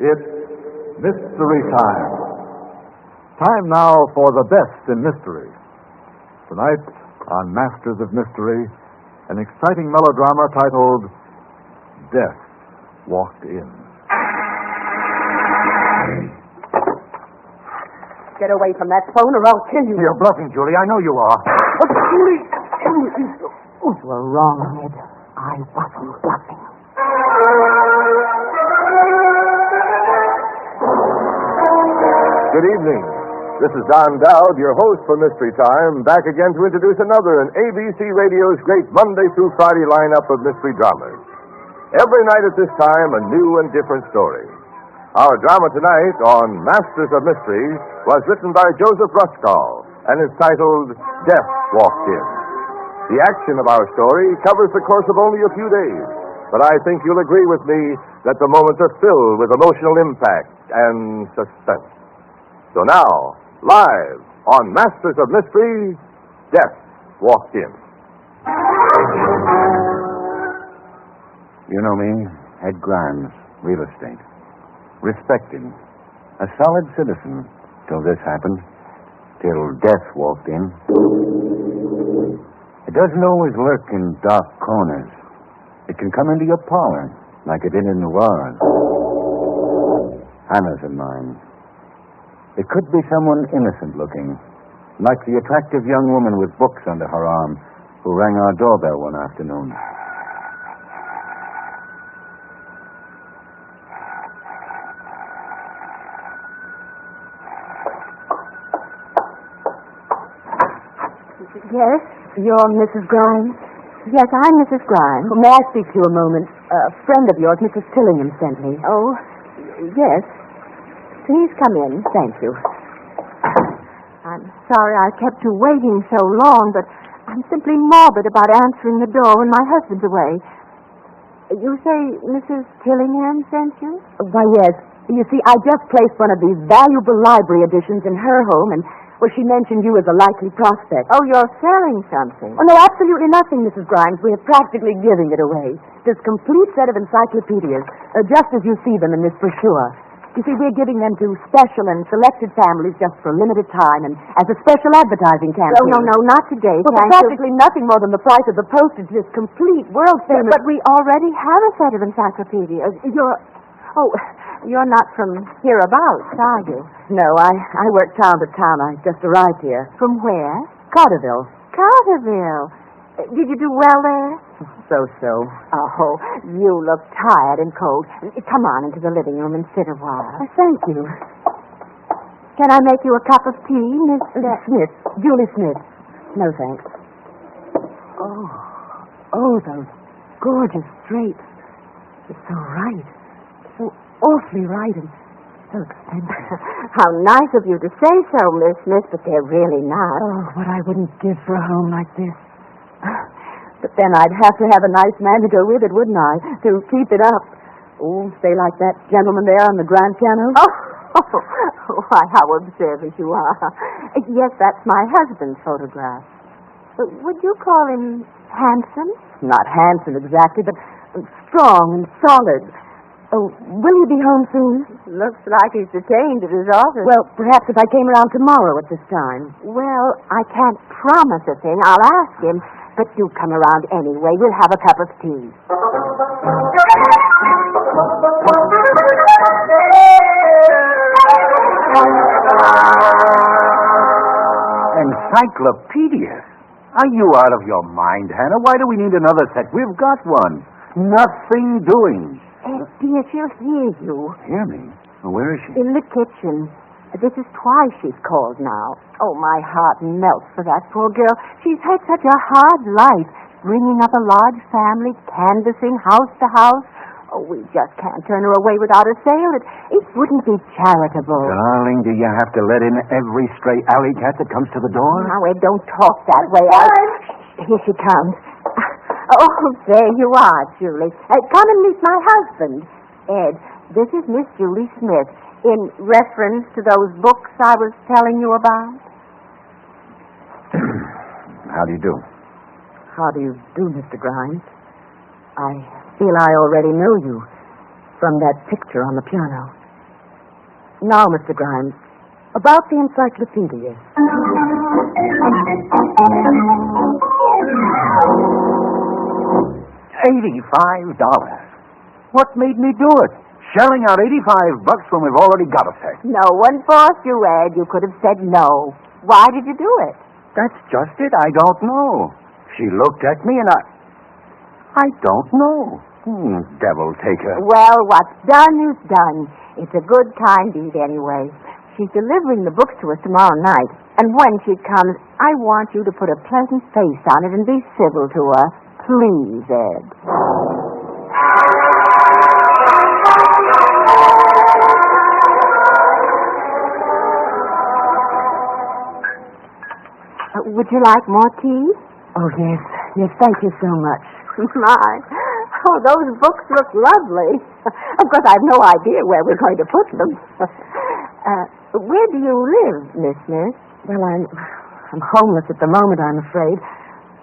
It's mystery time. Time now for the best in mystery. Tonight, on Masters of Mystery, an exciting melodrama titled Death Walked In. Get away from that phone or I'll kill you. You're bluffing, Julie. I know you are. Oh, Julie! You were wrong, Ed. I wasn't bluffing. Good evening. This is Don Dowd, your host for Mystery Time, back again to introduce another in ABC Radio's great Monday through Friday lineup of mystery dramas. Every night at this time, a new and different story. Our drama tonight on Masters of Mystery was written by Joseph Ruskall and is titled Death Walked In. The action of our story covers the course of only a few days, but I think you'll agree with me that the moments are filled with emotional impact and suspense. So now, live on Masters of Mystery, Death Walked In. You know me, Ed Grimes, real estate. Respected. A solid citizen till this happened. Till death walked in. It doesn't always lurk in dark corners. It can come into your parlor, like it did in Noir's. Hannah's in mine. It could be someone innocent looking, like the attractive young woman with books under her arm who rang our doorbell one afternoon. Yes, you're Mrs. Grimes? Yes, I'm Mrs. Grimes. May I speak to you a moment? A friend of yours, Mrs. Tillingham, sent me. Oh, yes. Please come in. Thank you. I'm sorry I kept you waiting so long, but I'm simply morbid about answering the door when my husband's away. You say Mrs. Tillingham sent you? Why, yes. You see, I just placed one of these valuable library editions in her home, and, well, she mentioned you as a likely prospect. Oh, you're selling something? Oh, no, absolutely nothing, Mrs. Grimes. We're practically giving it away. This complete set of encyclopedias, just as you see them in this brochure. You see, we're giving them to special and selected families just for a limited time and as a special advertising campaign. No, not today. Well, for practically nothing more than the price of the postage, this complete world famous... But we already have a set of encyclopedias. You're not from hereabouts, are you? No, I work town to town. I just arrived here. From where? Carterville. Carterville? Did you do well there? So. Oh, you look tired and cold. Come on into the living room and sit a while. Thank you. Can I make you a cup of tea, Miss Smith? Julie Smith. No, thanks. Oh, those gorgeous drapes. It's so right. So awfully right and so expensive. How nice of you to say so, Miss Smith, but they're really not. Oh, what I wouldn't give for a home like this. But then I'd have to have a nice man to go with it, wouldn't I, to keep it up? Oh, say like that gentleman there on the grand piano. Oh, why, how observant you are. Yes, that's my husband's photograph. Would you call him handsome? Not handsome exactly, but strong and solid. Oh, will he be home soon? Looks like he's detained at his office. Well, perhaps if I came around tomorrow at this time. Well, I can't promise a thing. I'll ask him. But do come around anyway. We'll have a cup of tea. Encyclopedia? Are you out of your mind, Hannah? Why do we need another set? We've got one. Nothing doing. Dear, she'll hear you. Hear me? Well, where is she? In the kitchen. This is twice she's called now. Oh, my heart melts for that poor girl. She's had such a hard life, bringing up a large family, canvassing house to house. Oh, we just can't turn her away without a sale. It wouldn't be charitable. Darling, do you have to let in every stray alley cat that comes to the door? Now, Ed, don't talk that way. Here she comes. Oh, there you are, Julie. Come and meet my husband. Ed, this is Miss Julie Smith. In reference to those books I was telling you about? How do you do? How do you do, Mr. Grimes? I feel I already know you from that picture on the piano. Now, Mr. Grimes, about the encyclopedia. $85. What made me do it? Shelling out $85 when we've already got a set. No one forced you, Ed. You could have said no. Why did you do it? That's just it. I don't know. She looked at me and I don't know. Devil take her. Well, what's done is done. It's a good kind deed anyway. She's delivering the books to us tomorrow night. And when she comes, I want you to put a pleasant face on it and be civil to her. Please, Ed. Would you like more tea? Oh, yes. Yes, thank you so much. My. Oh, those books look lovely. Of course, I have no idea where we're going to put them. Where do you live, Miss Smith? Well, I'm homeless at the moment, I'm afraid.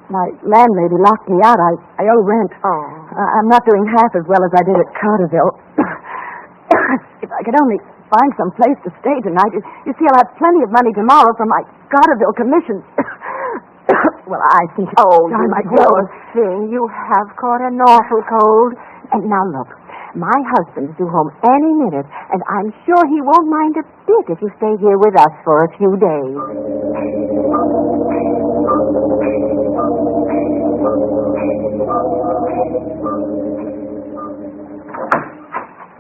My landlady locked me out. I owe rent. Oh. I'm not doing half as well as I did at Carterville. If I could only find some place to stay tonight. You see, I'll have plenty of money tomorrow for my Carterville commission. Well, I think it's time I go. Thing, you have caught an awful cold. And now look, my husband's due home any minute, and I'm sure he won't mind a bit if you stay here with us for a few days.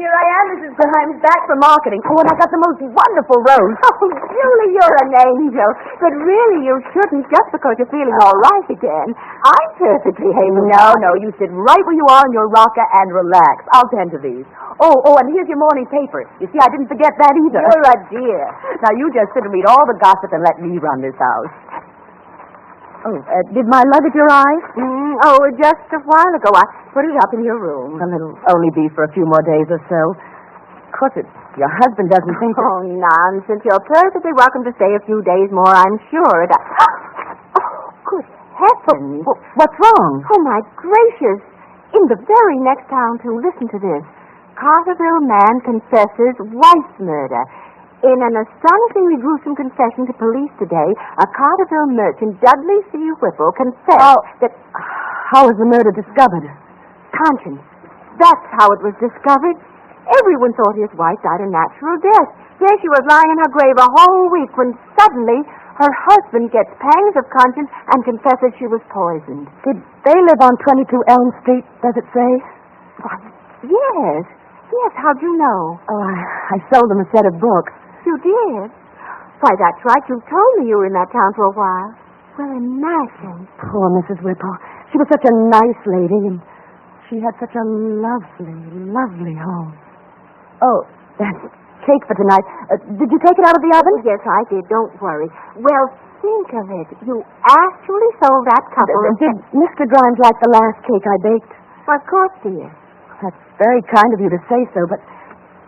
Here I am, Mrs. Grimes, back from marketing. Oh, and I got the most wonderful rose. Oh, Julie, you're an angel. But really, you shouldn't just because you're feeling all right again. I'm perfectly able. No, you sit right where you are in your rocker and relax. I'll tend to these. Oh, and here's your morning paper. You see, I didn't forget that either. You're a dear. Now, you just sit and read all the gossip and let me run this house. Oh, did my luggage arrive? Just a while ago. I put it up in your room. Well, it'll only be for a few more days or so. Of course, your husband doesn't think... Oh, nonsense. You're perfectly welcome to stay a few days more, I'm sure. Oh, good heavens. What's wrong? Oh, my gracious. In the very next town, too. Listen to this. Carterville man confesses wife murder. In an astonishingly gruesome confession to police today, a Carterville merchant, Dudley C. Whipple, confessed that... How was the murder discovered? Conscience. That's how it was discovered. Everyone thought his wife died a natural death. There she was lying in her grave a whole week when suddenly her husband gets pangs of conscience and confesses she was poisoned. Did they live on 22 Elm Street, does it say? Why, yes. Yes, how'd you know? Oh, I sold them a set of books. You did? Why, that's right. You told me you were in that town for a while. Well, imagine. Poor Mrs. Whipple. She was such a nice lady, and she had such a lovely, lovely home. Oh, that's cake for tonight. Did you take it out of the oven? Yes, I did. Don't worry. Well, think of it. You actually sold that couple. Did Mr. Grimes like the last cake I baked? Well, of course, dear. That's very kind of you to say so, but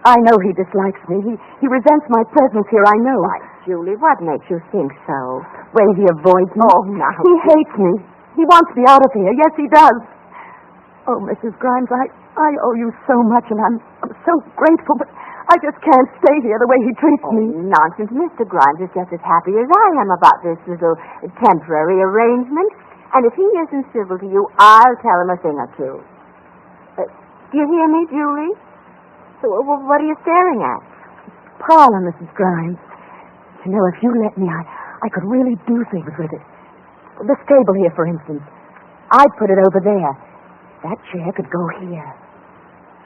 I know he dislikes me. He resents my presence here, I know. Why, Julie, what makes you think so? Way he avoids me. Oh, now. He hates me. He wants me out of here. Yes, he does. Oh, Mrs. Grimes, I owe you so much, and I'm so grateful, but I just can't stay here the way he treats me. Nonsense. Mr. Grimes is just as happy as I am about this little temporary arrangement. And if he isn't civil to you, I'll tell him a thing or two. Do you hear me, Julie? What are you staring at? Paula, Mrs. Grimes. You know, if you let me, I could really do things with it. This table here, for instance. I'd put it over there. That chair could go here.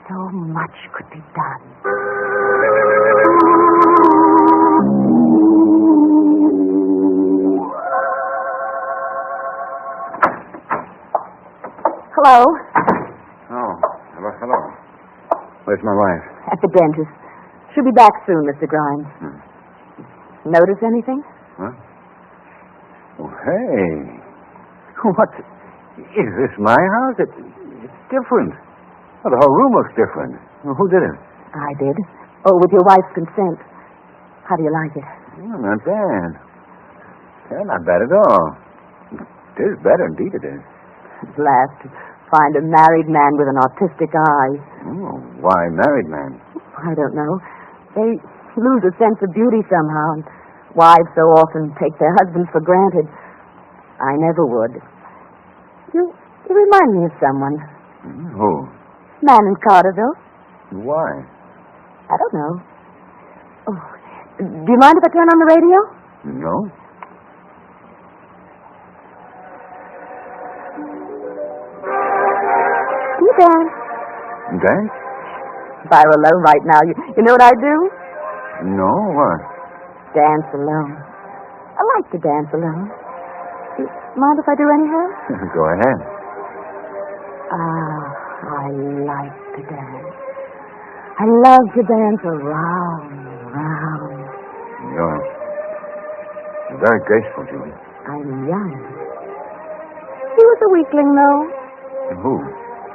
So much could be done. Hello? Oh, hello. Where's my wife? At the dentist. She'll be back soon, Mr. Grimes. Notice anything? Huh? Oh, hey. What? Is this my house? It's different. Well, the whole room looks different. Well, who did it? I did. Oh, with your wife's consent. How do you like it? Not bad. Yeah, not bad at all. It is better, indeed it is. At last, to find a married man with an autistic eye. Oh, why married man? I don't know. lose a sense of beauty somehow. And wives so often take their husbands for granted. I never would. You remind me of someone. Who? Man in Carterville. Why? I don't know. Oh, do you mind if I turn on the radio? No. Do you dance? Dance? If I were alone right now, you know what I'd do? No, what? Dance alone. I like to dance alone. Do you mind if I do anyhow? Go ahead. I like to dance. I love to dance around and around. You're very graceful, Julie. I'm young. He was a weakling, though. Who?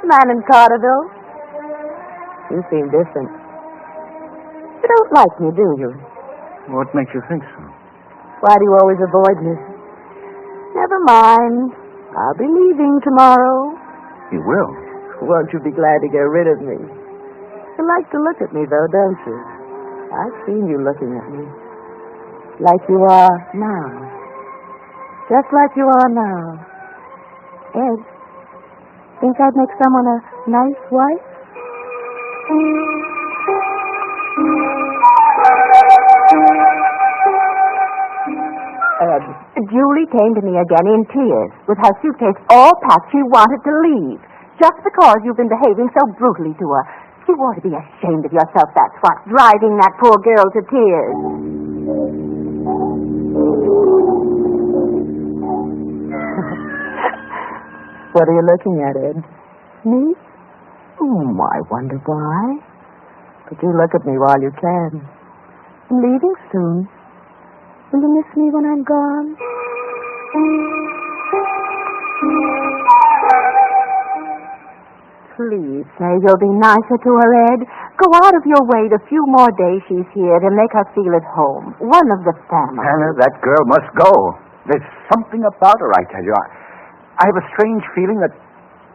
Man in Carterville. You seem different. You don't like me, do you? What makes you think so? Why do you always avoid me? Never mind. I'll be leaving tomorrow. You will? Won't you be glad to get rid of me? You like to look at me, though, don't you? I've seen you looking at me. Like you are now. Just like you are now. Ed, think I'd make someone a nice wife? Ed, Julie came to me again in tears with her suitcase all packed. She wanted to leave just because you've been behaving so brutally to her. You ought to be ashamed of yourself, that's what's driving that poor girl to tears. What are you looking at, Ed? Me? I wonder why. But you look at me while you can. I'm leaving soon. Will you miss me when I'm gone? Please say you'll be nicer to her, Ed. Go out of your way the few more days she's here to make her feel at home. One of the family. Hannah, that girl must go. There's something about her, I tell you. I have a strange feeling that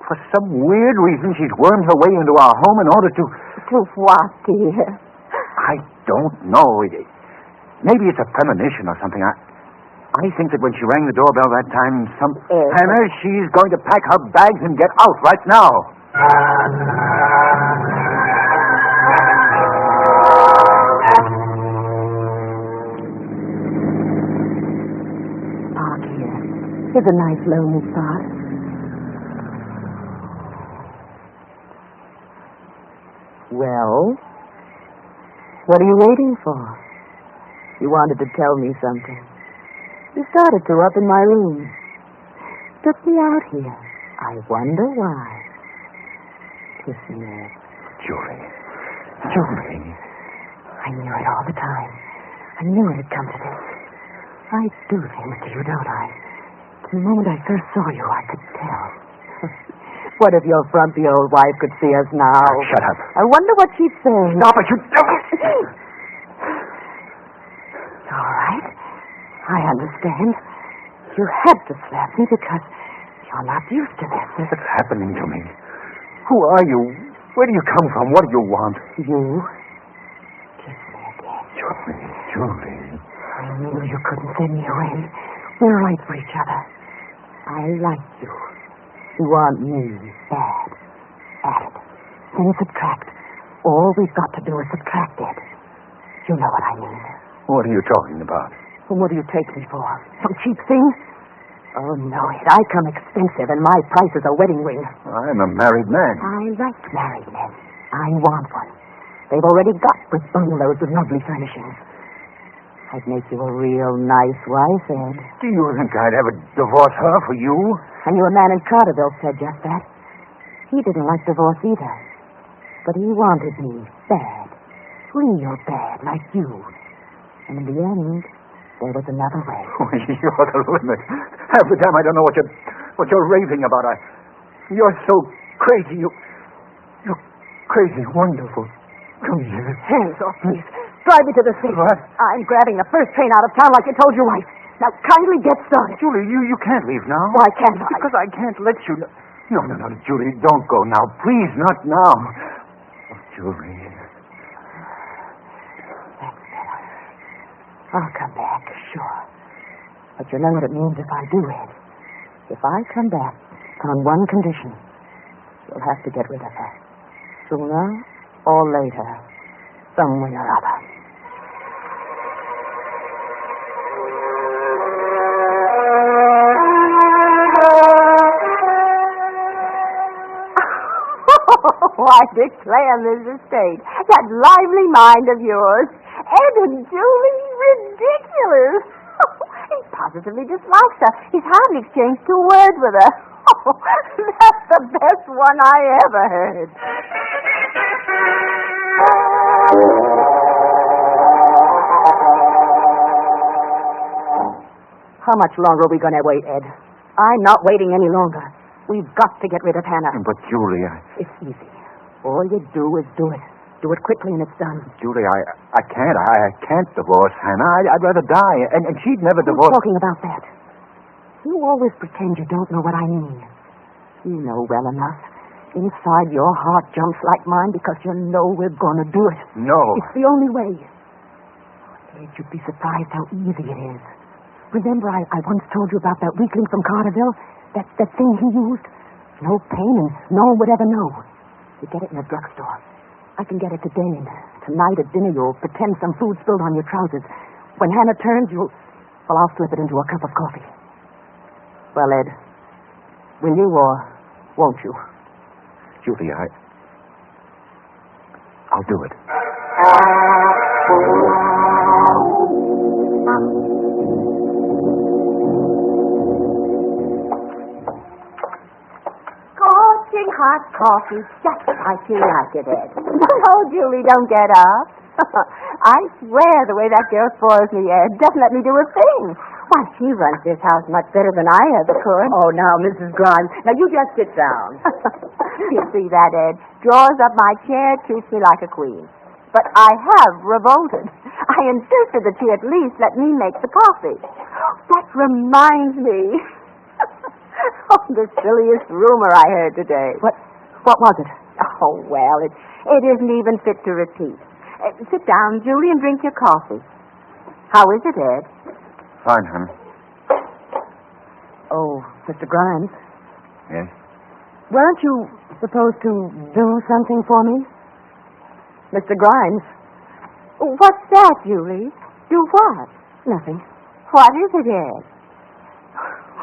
for some weird reason she's wormed her way into our home in order to... To what, dear? I don't know. Maybe it's a premonition or something. I think that when she rang the doorbell that time, Hannah, she's going to pack her bags and get out right now. Park here. Here's a nice lonely spot. Well, what are you waiting for? You wanted to tell me something. You started to up in my room. Took me out here. I wonder why. Kiss me, Ed. Julie. I knew it all the time. I knew it'd come to this. I do things to you, don't I? The moment I first saw you, I could tell. What if your frumpy old wife could see us now? Shut up. I wonder what she'd say. Stop it, you devil! All right. I understand. You had to slap me because you're not used to this. What's happening to me? Who are you? Where do you come from? What do you want? You? Kiss me again. Julie. I knew you couldn't send me away. We're right for each other. I like you. You want me bad. Add it. Then subtract. All we've got to do is subtract it. You know what I mean. What are you talking about? Well, what do you take me for? Some cheap thing? Oh, no, Ed. I come expensive, and my price is a wedding ring. I'm a married man. I like married men. I want one. They've already got with bungalows with lovely furnishings. I'd make you a real nice wife, Ed. Do you think I'd ever divorce her for you? I knew a man in Carterville said just that. He didn't like divorce either. But he wanted me bad. Real bad, like you. And in the end, there was another way. Oh, you're the limit. Half the time I don't know what you're raving about. You're so crazy. You're crazy, wonderful. Come here. Hands off, please. Drive me to the station. What? I'm grabbing the first train out of town like you told your wife. Now, kindly get started. Julie, you can't leave now. Why can't I? Because I can't let you... No, Julie, don't go now. Please, not now. Oh, Julie. That's better. I'll come back, sure. But you know what it means if I do, Ed. If I come back, it's on one condition. You'll have to get rid of her. Sooner or later, some way or other. I declare, Mrs. State, that lively mind of yours. Ed and Julie, ridiculous. He positively dislikes her. He's hardly exchanged 2 words with her. That's the best one I ever heard. How much longer are we going to wait, Ed? I'm not waiting any longer. We've got to get rid of Hannah. But, Julie, It's easy. All you do is do it. Do it quickly and it's done. Julie, I can't divorce Hannah. I'd rather die. And she'd never divorce... Who's talking about that? You always pretend you don't know what I mean. You know well enough. Inside your heart jumps like mine because you know we're going to do it. No. It's the only way. Ed, you'd be surprised how easy it is. Remember I once told you about that weakling from Carterville? That thing he used? No pain and no one would ever know. You get it in a drugstore. I can get it today, and tonight at dinner you'll pretend some food spilled on your trousers. When Hannah turns, I'll slip it into a cup of coffee. Well, Ed, will you or won't you? Julie, I'll do it. Scorching hot coffee, just like you like it, Ed. Oh, Julie, don't get up. I swear the way that girl spoils me, Ed, doesn't let me do a thing. Why, she runs this house much better than I ever could. Oh, now, Mrs. Grimes, now you just sit down. You see that, Ed? Draws up my chair, treats me like a queen. But I have revolted. I insisted that she at least let me make the coffee. That reminds me. Oh, the silliest rumor I heard today. What was it? Oh, well, it isn't even fit to repeat. Sit down, Julie, and drink your coffee. How is it, Ed? Fine, honey. Oh, Mr. Grimes, Yes? weren't you supposed to do something for me? Mr. Grimes. What's that, Julie? Do what? Nothing. What is it, Ed?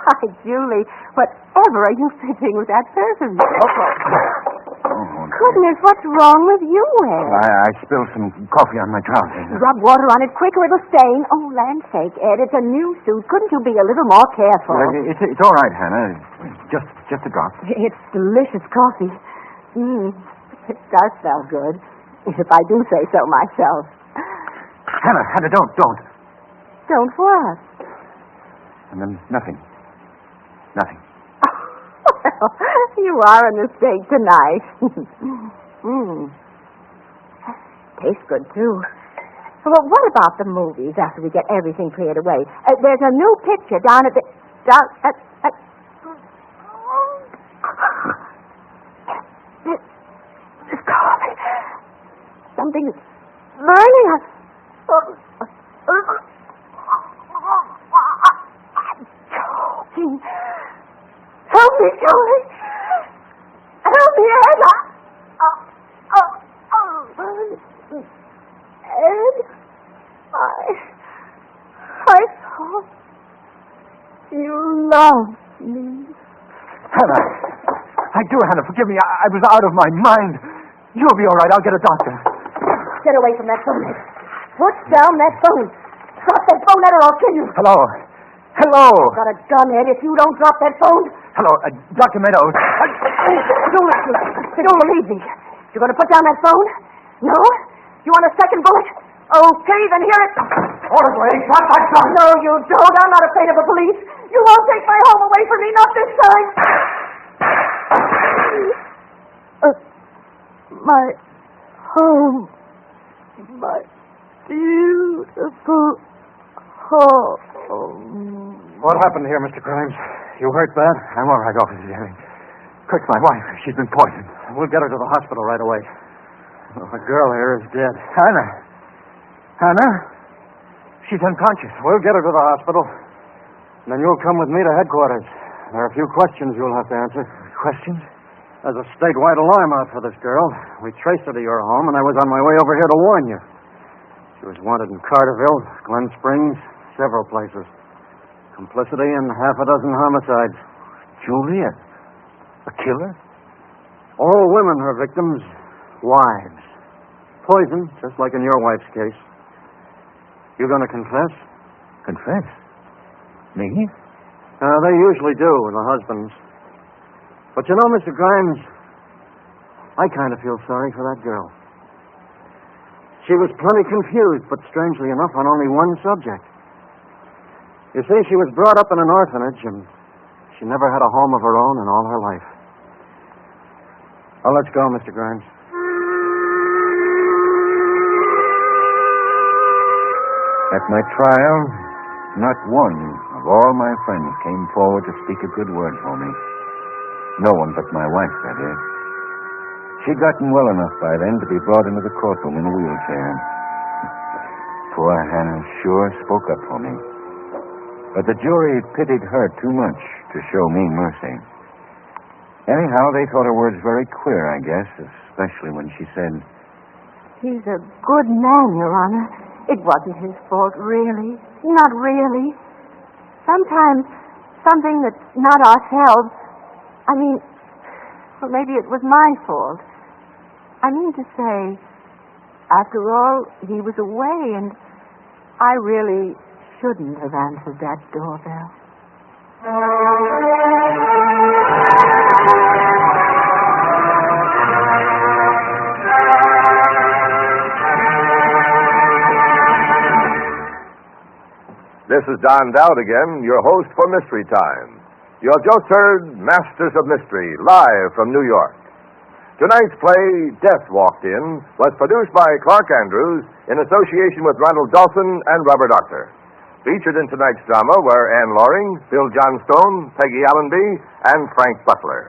Why, Julie, whatever are you fixing with that perfume? Oh, Goodness, what's wrong with you, Ed? I spilled some coffee on my trousers. Rub water on it quick or it'll stain. Oh, land's sake, Ed, it's a new suit. Couldn't you be a little more careful? Well, it's all right, Hannah. Just a drop. It's delicious coffee. It does smell good, if I do say so myself. Hannah, don't. Don't what? And then nothing. Nothing. Well, you are a mistake tonight. Tastes good, too. Well, what about the movies after we get everything cleared away? There's a new picture down at the... This coffee. Something's burning us. I'm choking. Help me, Julie. Help me, Ed. Ed, I thought you loved me. Hannah! I do, Hannah. Forgive me. I was out of my mind. You'll be all right. I'll get a doctor. Get away from that phone, Ed. Put down that phone. Drop that phone, Ed, or I'll kill you. Hello. Got a gun, Ed. If you don't drop that phone... Hello, Dr. Meadows. Don't believe me. You're going to put down that phone? No? You want a second bullet? Okay, then hear it. Hold it, lady. Drop that gun. No, you don't. I'm not afraid of the police. You won't take my home away from me, not this time. My home. My beautiful home. What happened here, Mr. Grimes? You hurt bad? I'm all right, officer. Quick, my wife. She's been poisoned. We'll get her to the hospital right away. Oh, the girl here is dead. Hannah? She's unconscious. We'll get her to the hospital. And then you'll come with me to headquarters. There are a few questions you'll have to answer. Questions? There's a statewide alarm out for this girl. We traced her to your home, and I was on my way over here to warn you. She was wanted in Carterville, Glen Springs, several places. Complicity in half a dozen homicides. Juliet? A killer? All women her victims. Wives. Poison, just like in your wife's case. You going to confess? Confess? Me? They usually do, the husbands. But you know, Mr. Grimes, I kind of feel sorry for that girl. She was plenty confused, but strangely enough, on only one subject. You see, she was brought up in an orphanage, and she never had a home of her own in all her life. Well, let's go, Mr. Grimes. At my trial, not one of all my friends came forward to speak a good word for me. No one but my wife, that is. She'd gotten well enough by then to be brought into the courtroom in a wheelchair. Poor Hannah sure spoke up for me. But the jury pitied her too much to show me mercy. Anyhow, they thought her words very queer, I guess, especially when she said, He's a good man, Your Honor. It wasn't his fault, really. Not really. Sometimes something that's not ourselves. Well, maybe it was my fault. I mean to say, after all, he was away, and I really shouldn't have answered that doorbell. This is Don Dowd again, your host for Mystery Time. You have just heard Masters of Mystery, live from New York. Tonight's play, Death Walked In, was produced by Clark Andrews in association with Ronald Dawson and Robert Doctor. Featured in tonight's drama were Ann Loring, Bill Johnstone, Peggy Allenby, and Frank Butler.